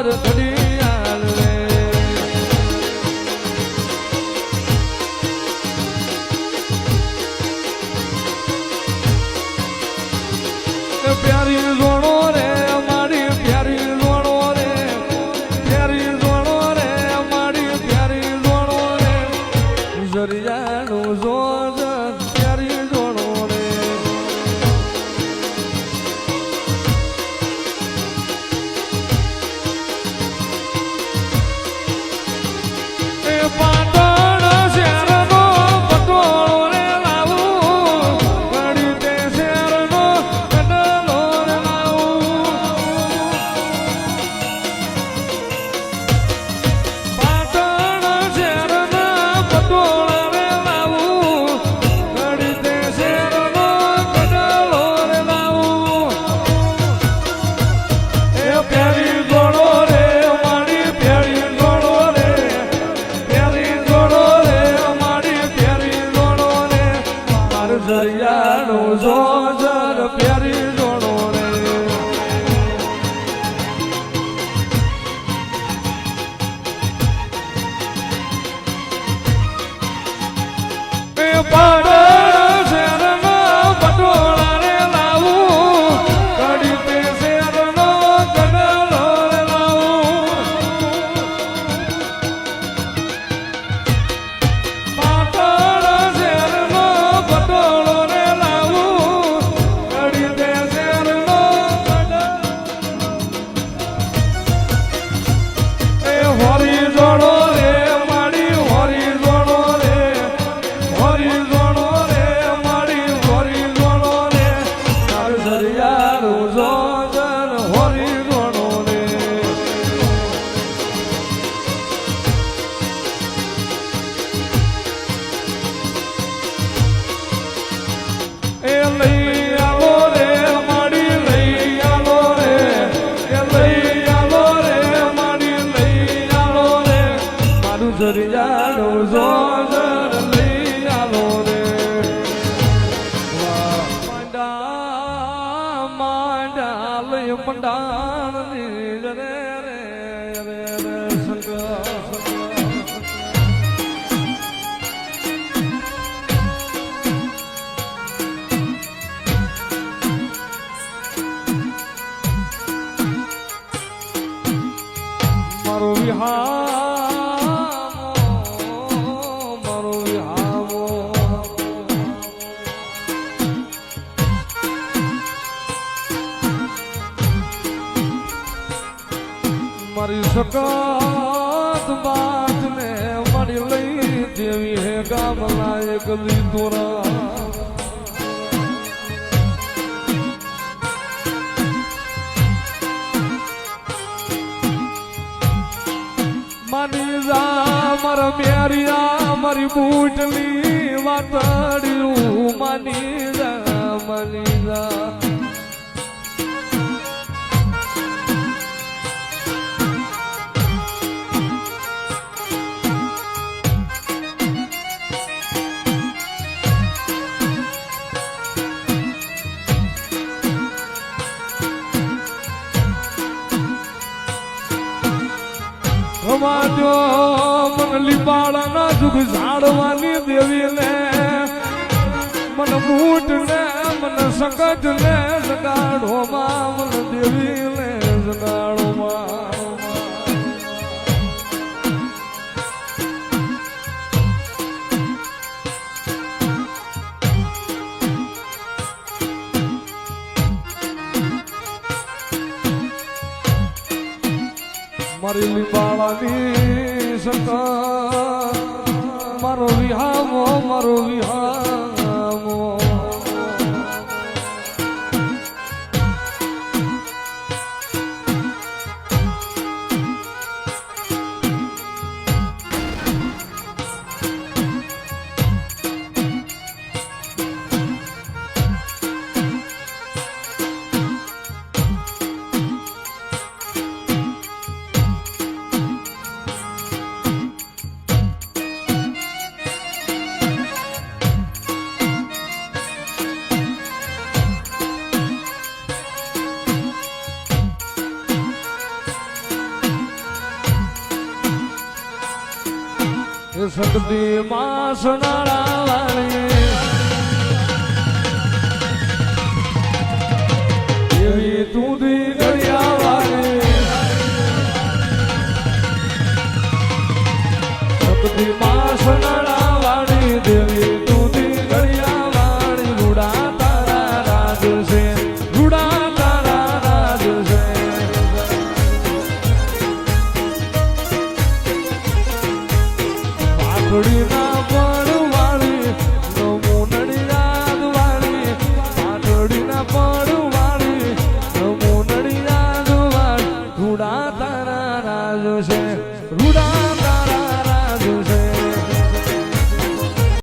ઘડિયાળ રે પ્યારી જોડો રે મારી પ્યારી જોડો રે પ્યારી જોડો રે મારી પ્યારી જોડો રે જરિયાનું જોજ પ્યારી જોડો રે એ પાટણ શહેરનો પટોળો રે લાવું ઘડી તે શહેરનો કડલો રે લાવું પાટણ શહેરના પટોળા રે લાવું ઘડી તે શહેરનો કડલો રે લાવું એ પ્યારી જોડો રે મારી પ્યારી જોડો રે પ્યારી જોડો રે મારી પ્યારી જોડો રે માર જરિયાનું જોજર પ્યારી જોડો રે એ પાટણ શહેરના પટોળા રે લાવું ઘડી તે શહેરનો કડલો રે લાવું પાટણ શહેરનો પટોળો રે લાવું ઘડી તે શહેરનો કડલો એ હોરી જોડો રે મારી હોરી જોડો રે હોરી જોડો રે મારી હોરી જોડો રે તાર દરિયાનું જોજર હોરી જોડો રે એ લઈ આવો રે મારી લઈ આવો રે એ લઈ આવો રે મારી લઈ આવો રે મારું જરિયાનું જોજર લઈ આવો રે માંડા માંડા લઈ મંડાણની રે રે રે રે શંકર મારો વિહામો મારી સકાત બાત ને મારી લઈ દેવી હે ગામના એક લીધોરા માની જા મારા પ્યારિયા મારી બૂટલી વાતડ્યું માની જા માની જા રવાજો મન લીપાળાના જુગ ઝાડવાની દેવી ને મન બૂટ ને મન સકટ ને જગાડો માં મન દેવી ને જગાડો માં મારી લીપાળાની સકા મારો વિહામો મારો વિહામો શક્તિ માં સોનાળા વાળી એવી તું દી ગળિયા વાળી શક્તિ માં સોનાળા વાળી દેવી તું દી ગળિયા વાળી રૂડા તારા રાજ છે રૂડા તારા રાજ છે પાઘડી ના